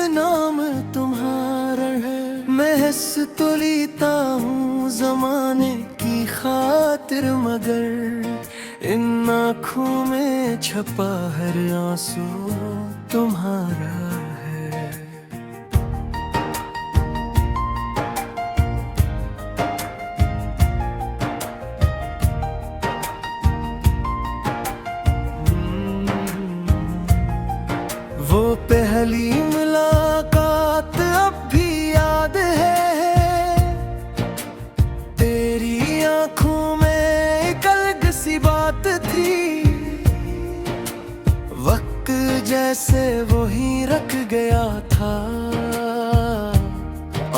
नाम तुम्हारा है। मैं हंस तो लेता हूँ जमाने की खातिर, मगर इन आँखों में छपा हर आंसू तुम्हारा है। वो पहली मुलाकात अब भी याद है, तेरी आंखों में एक अलग सी बात थी। वक्त जैसे वो ही रख गया था,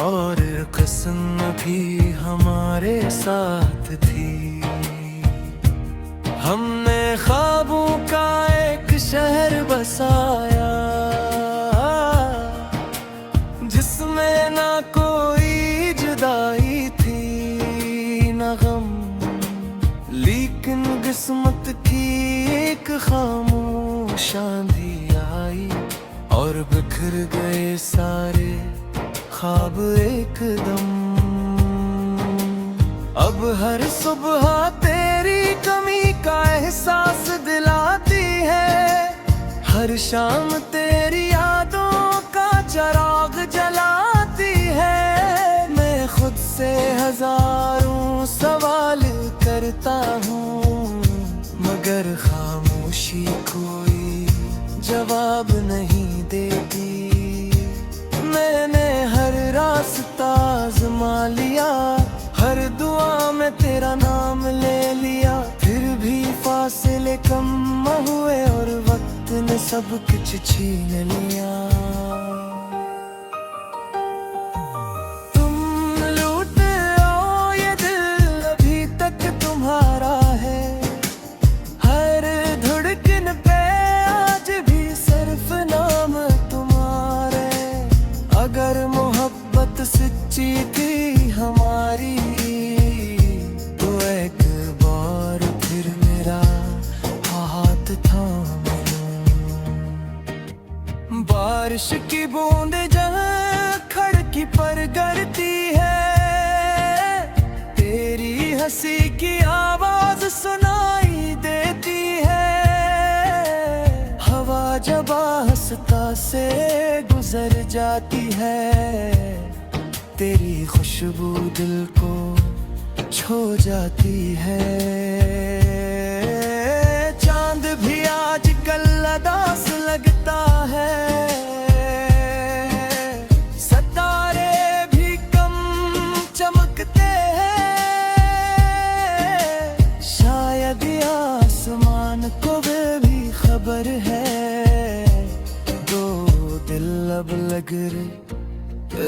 और कसम भी हमारे साथ थी। हमने ख्वाबों का एक शहर बसाया, जिसमें ना कोई जुदाई थी ना गम, लेकिन किस्मत की एक खामोश आंधी आई और बिखर गए सारे ख्वाब एकदम। अब हर सुबह तेरी कमी का एहसास दिलाती है, हर शाम तेरी यादों का चिराग जलाती है। मैं खुद से हजारों सवाल करता हूँ, मगर खामोशी कोई जवाब नहीं देती। मैंने हर रास्ता आज़मा लिया, हर दुआ में तेरा नाम ले लिया, फिर भी फासले कम हुए और वक्त ने सब कुछ छीन लिया। तुम लूटे हो ये दिल अभी तक तुम्हारा है, हर धड़कन पे आज भी सिर्फ नाम तुम्हारे। अगर मोहब्बत सच्ची थी हमारी, तो एक बार फिर मेरा हाथ थाम लो। बारिश की बूंदें जहाँ खिड़की पर गिरती है, तेरी हंसी की आवाज सुनाई देती है। हवा जब आहिस्ता से गुजर जाती है, तेरी खुशबू दिल को छू जाती है। चांद भी आजकल उदास लगता है, सितारे भी कम चमकते हैं। शायद आसमान को भी खबर है, दो दिल अब लग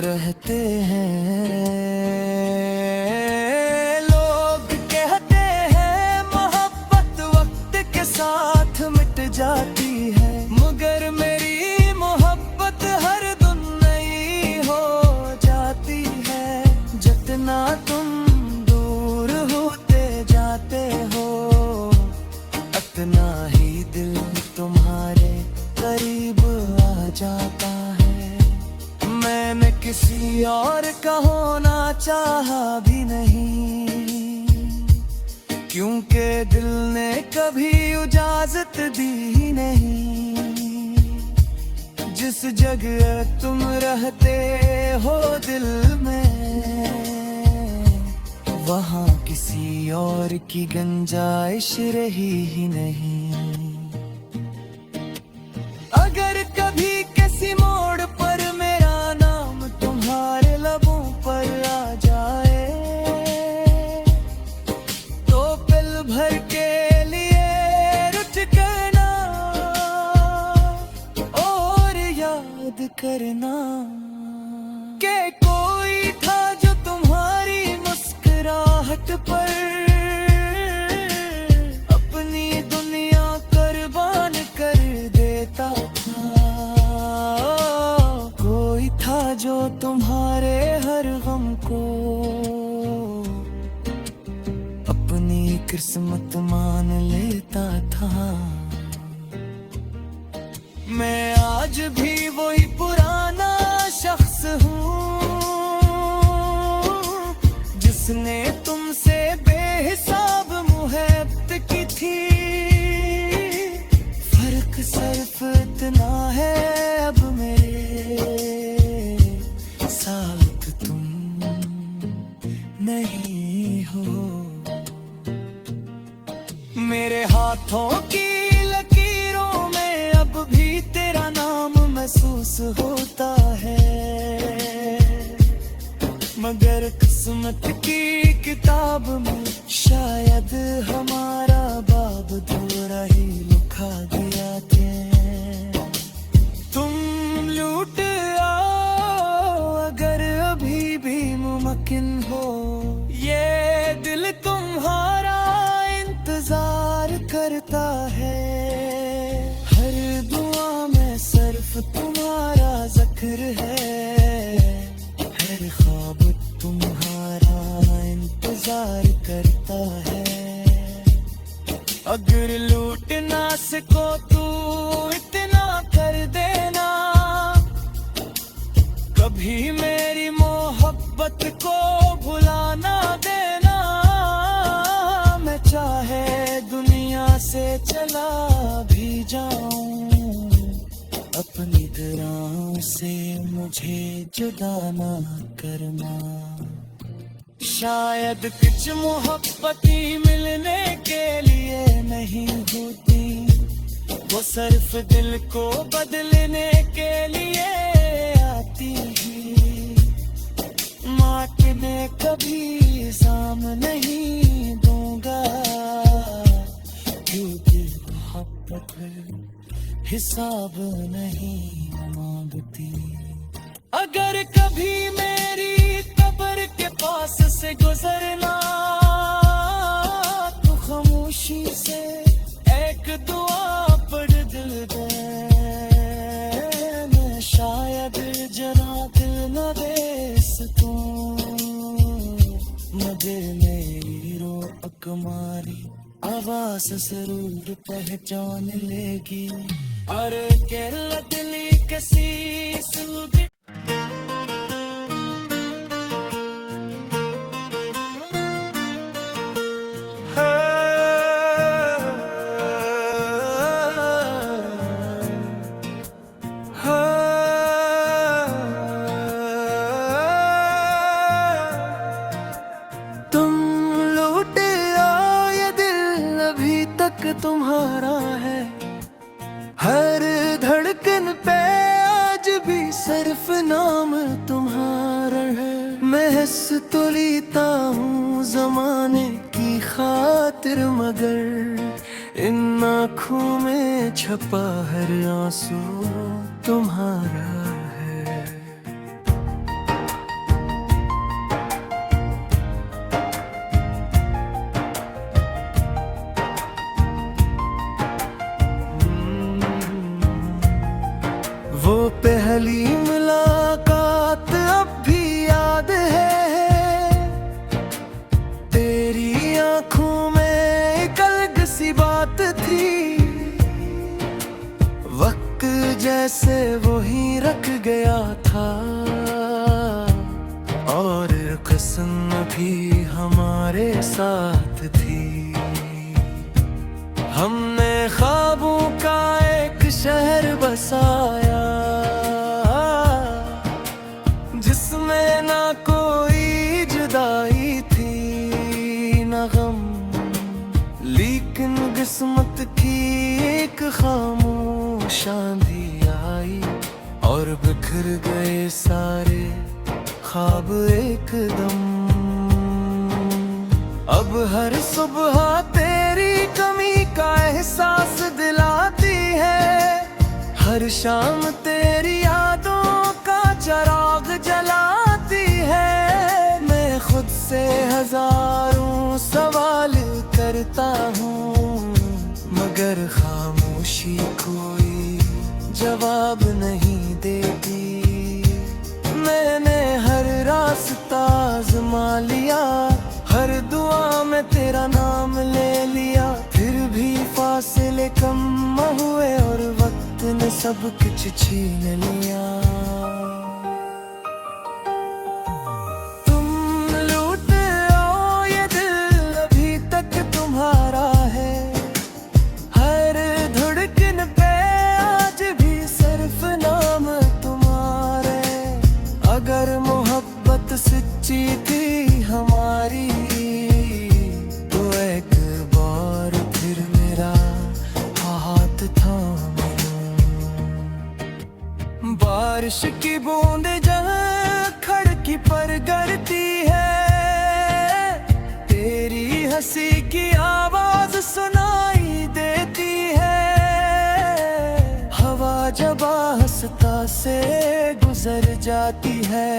रहते हैं। लोग कहते हैं मोहब्बत वक्त के साथ मिट जाती है, मगर मेरी मोहब्बत हर दिन नई हो जाती है। जितना तुम दूर होते जाते हो, उतना ही दिल तुम्हारे करीब आ जाता है। मैंने किसी और का होना चाहा भी नहीं, क्योंकि दिल ने कभी इजाजत दी नहीं। जिस जगह तुम रहते हो दिल में, वहाँ किसी और की गुंजाइश रही ही नहीं। अगर कभी किसी मोड़ पर मेरा नाम तुम्हारे लबों पर आ जाए, तो पल भर के लिए रुठ करना और याद करना कि कोई था जो तुम्हारी मुस्कुराहट पर अपनी दुनिया कुर्बान कर देता था। कोई था जो तुम्हारे हर गम को अपनी किस्मत मान लेता था। मैं आज भी वही पुराना है, मगर किस्मत की किताब में शायद हमारा बाब दोहरा ही लिखा गया थे। तुम लूट आओ अगर अभी भी मुमकिन हो, ये दिल तुम्हारा इंतजार करता है। हर दुआ में सिर्फ तुम्हारा जिक्र है, हर ख्वाब तुम्हारा इंतजार करता है। अगर लूट ना सको तो इतना कर देना, कभी मेरी मोहब्बत को भुला ना देना। मैं चाहे दुनिया से चला भी जाऊं, अपनी तरह से मुझे जुदा ना करना। शायद कुछ मोहब्बती मिलने के लिए नहीं होती, वो सिर्फ दिल को बदलने के लिए आती ही। मांगने कभी साम नहीं दूंगा, क्योंकि मोहब्बत हिसाब नहीं मांगती। अगर कभी मेरी कब्र के पास से गुजरना तो खामोशी से एक दुआ पढ़ दिल दे। मैं शायद जरा दिल न दे सकूं, मगर मेरी रोक मारी आवाज जरूर पहचान लेगी। और केरला दिली किसी सूगी तुम्हारा है। हर धड़कन पे आज भी सिर्फ नाम तुम्हारा है। मैं हंस तो लेता हूँ जमाने की खातिर, मगर इन आँखों में छपा हर आंसू तुम्हारा है। वो पहली मुलाकात अब भी याद है, तेरी आंखों में एक अलग सी बात थी। वक्त जैसे वो ही रख गया था, और कसम भी हमारे साथ थी। हमने ख्वाबों का एक शहर बसाया, जिसमें ना कोई जुदाई थी ना गम, लेकिन किस्मत की एक खामोश आंधी आई और बिखर गए सारे ख्वाब एकदम। अब हर सुबह तेरी कमी का एहसास दिलाती है, हर शाम तेरी यादों का चिराग जलाती है। मैं खुद से हजारों सवाल करता हूँ, मगर खामोशी कोई जवाब नहीं देती। मैंने हर रास्ता आज़मा लिया, हर दुआ में तेरा नाम ले लिया, फिर भी फासले कम हुए और वक्त ने सब कुछ छीन लिया। तुम लूट आओ, ये दिल अभी तक तुम्हारा है। हर धड़कन पे आज भी सिर्फ नाम तुम्हारे। अगर मोहब्बत सच्ची थी हमारी, तो एक बार फिर मेरा हाथ थाम। बारिश की बूंद जल खड़की पर गिरती है, तेरी हंसी की आवाज सुनाई देती है। हवा जब आहिस्ता से गुजर जाती है,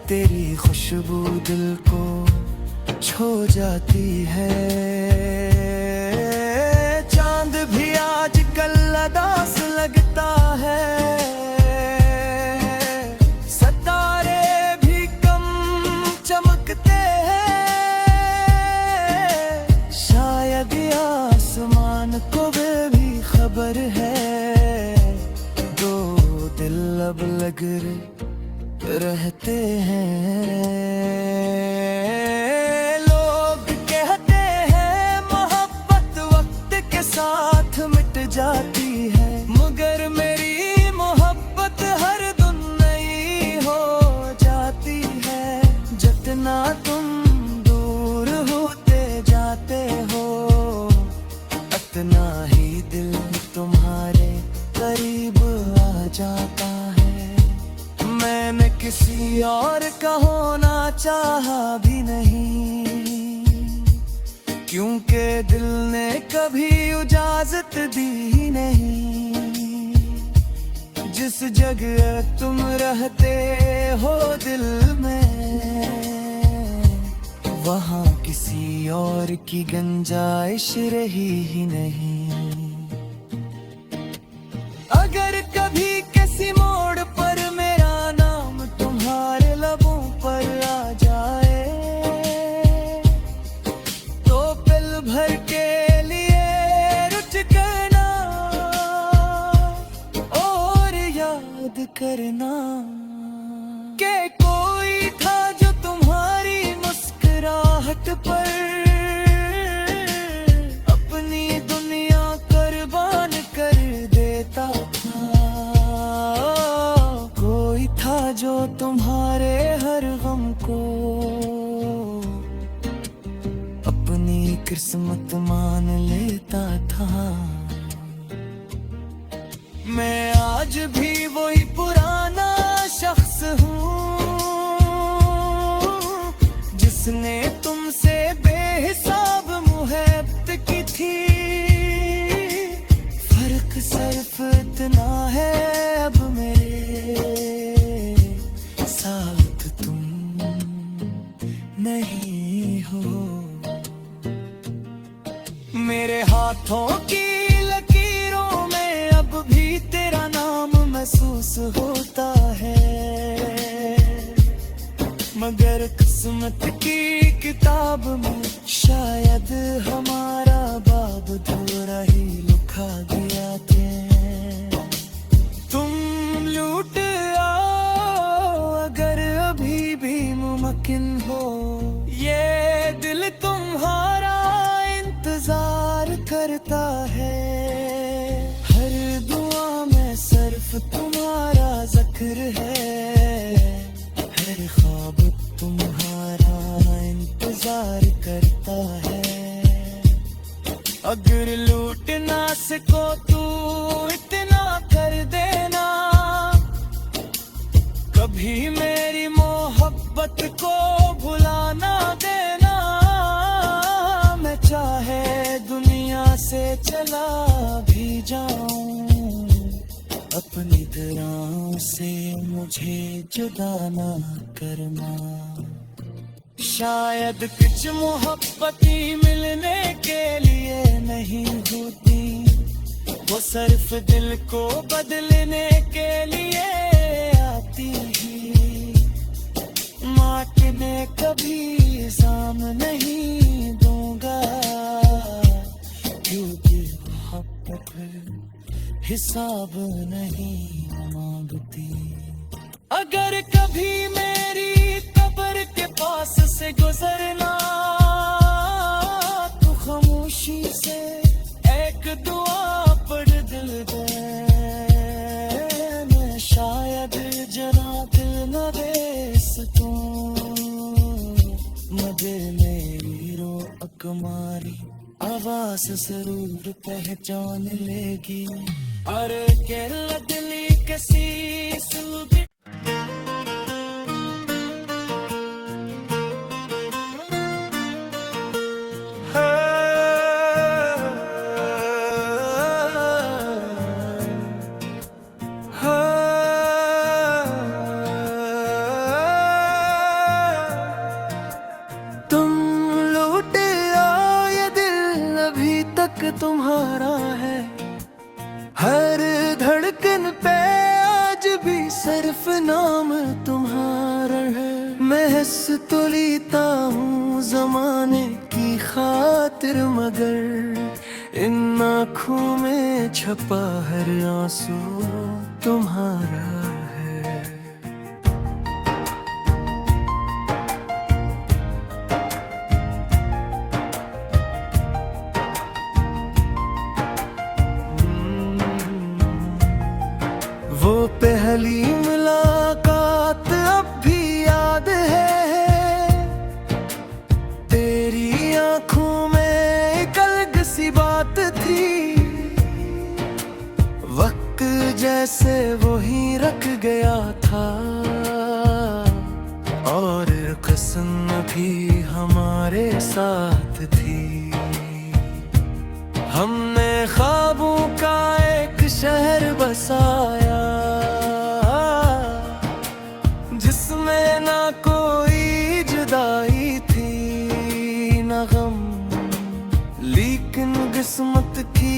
तेरी खुशबू दिल को छू जाती है। चांद भी आजकल उदास लगता है, सितारे भी कम चमकते हैं। शायद आसमान को भी खबर है, दो दिल अब लग रहते हैं। लोग कहते हैं मोहब्बत वक्त के साथ मिट जाती है, मगर मेरी मोहब्बत हर दिन नई हो जाती है। जितना तुम दूर होते जाते हो, उतना ही दिल तुम्हारे करीब आ जाता है। मैंने किसी और का होना चाहा भी नहीं, क्योंकि दिल ने कभी इजाजत दी नहीं। जिस जगह तुम रहते हो दिल में, वहाँ किसी और की गुंजाइश रही ही नहीं। अगर कभी किसी मोड़ पर मेरा नाम तुम्हारे लबों पर आ जाए, तो पल भर के लिए रुक करना और याद करना कि कोई था जो तुम्हारी मुस्कुराहट पर अपनी दुनिया कुर्बान कर देता था। कोई था जो तुम्हारे हर गम को अपनी किस्मत मान लेता था। मैं आज भी वही पुराना शख्स हूँ, जिसने तुमसे बेहिसाब मोहब्बत की थी। फर्क सिर्फ इतना है, अब मेरे साथ तुम नहीं हो। मेरे हाथों की लकीरों में अब भी तेरा नाम महसूस होता है, मगर किस्मत की किताब में शायद हमारा बाब थोड़ा ही लिखा गया था। तुम लूट आओ अगर अभी भी मुमकिन हो, ये दिल तुम्हारा इंतजार करता है। हर दुआ में सिर्फ तुम्हारा जिक्र है, हर ख्वाब तुम्हारा इंतजार करता है। अगर लूट ना सको तो इतना कर देना, कभी मेरी मोहब्बत को भुला ना देना। मैं चाहे दुनिया से चला भी जाऊं, अपनी तरह से मुझे जुदा ना करना। शायद कुछ मोहब्बत ही मिलने के लिए नहीं होती, वो सिर्फ दिल को बदलने के लिए आती ही। माटने कभी साम नहीं दूंगा, क्योंकि मोहब्बत हिसाब नहीं मांगती। अगर कभी मेरी कब्र के पास से गुजरना, तो खामोशी से एक दुआ पढ़ दिल दे। मैं शायद जरा दिल न दे सकूं, मगर मेरी रो अकमारी आवाज जरूर पहचान लेगी। अरे केरला दिल्ली कैसी सूबी तुम लौटे आओ, ये दिल अभी तक तुम्हारा है। हर धड़कन पे आज भी सिर्फ नाम तुम्हारा है। मैं हंस तो लेता हूँ जमाने की खातिर, मगर इन आँखों में छपा हर आंसू तुम्हारा है। वो पहली मुलाकात अब भी याद है। तेरी आंखों में एक अलग सी बात थी। वक्त जैसे वो ही रख गया था, और कसम भी हमारे साथ थी। हमने ख्वाबों का एक शहर बसाया, जिसमें ना कोई जुदाई थी ना गम। लेकिन किस्मत की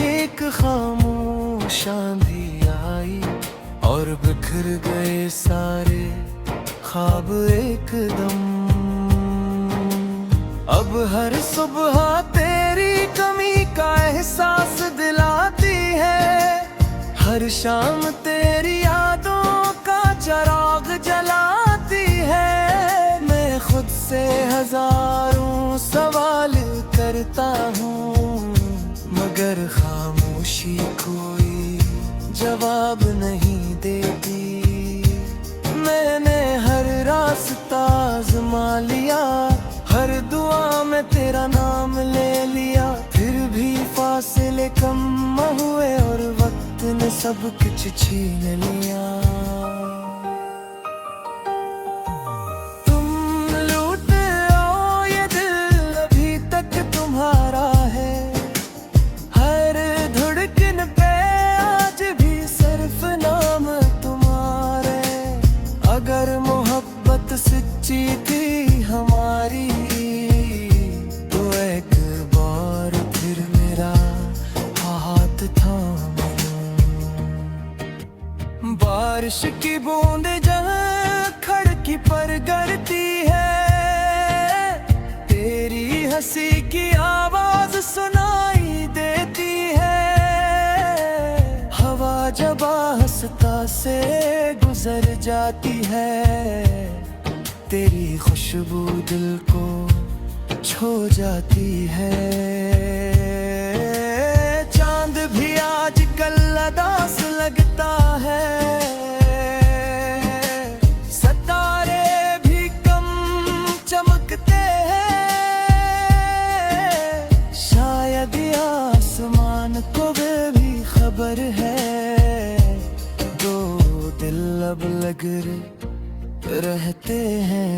एक खामोश आंधी आई, और बिखर गए सारे ख्वाब एकदम। अब हर सुबह तेरी कमी का एहसास दिलाती है। हर शाम तेरी यादों का चिराग जलाती है। मैं खुद से हजारों सवाल करता हूँ, मगर खामोशी कोई जवाब नहीं देती। मैंने हर रास्ता आज़मा लिया, हर दुआ में तेरा नाम ले लिया। फिर भी फासले कम हुए और वक्त ने सब कुछ छीन लिया। तुम लौट आओ, ये दिल अभी तक तुम्हारा है। हर धड़कन पे आज भी सिर्फ नाम तुम्हारे। अगर मोहब्बत सच्ची थी हमारी, तो एक बार फिर मेरा हाथ थाम। बारिश की बूंदें जहाँ खड़की पर गिरती है, तेरी हंसी की आवाज सुनाई देती है। हवा जब आहिस्ता से गुजर जाती है, तेरी खुशबू दिल को छू जाती है। चांद भी आजकल उदास लगता है, सितारे भी कम चमकते हैं। शायद आसमान को भी खबर है, दो दिल अब लग रहते हैं।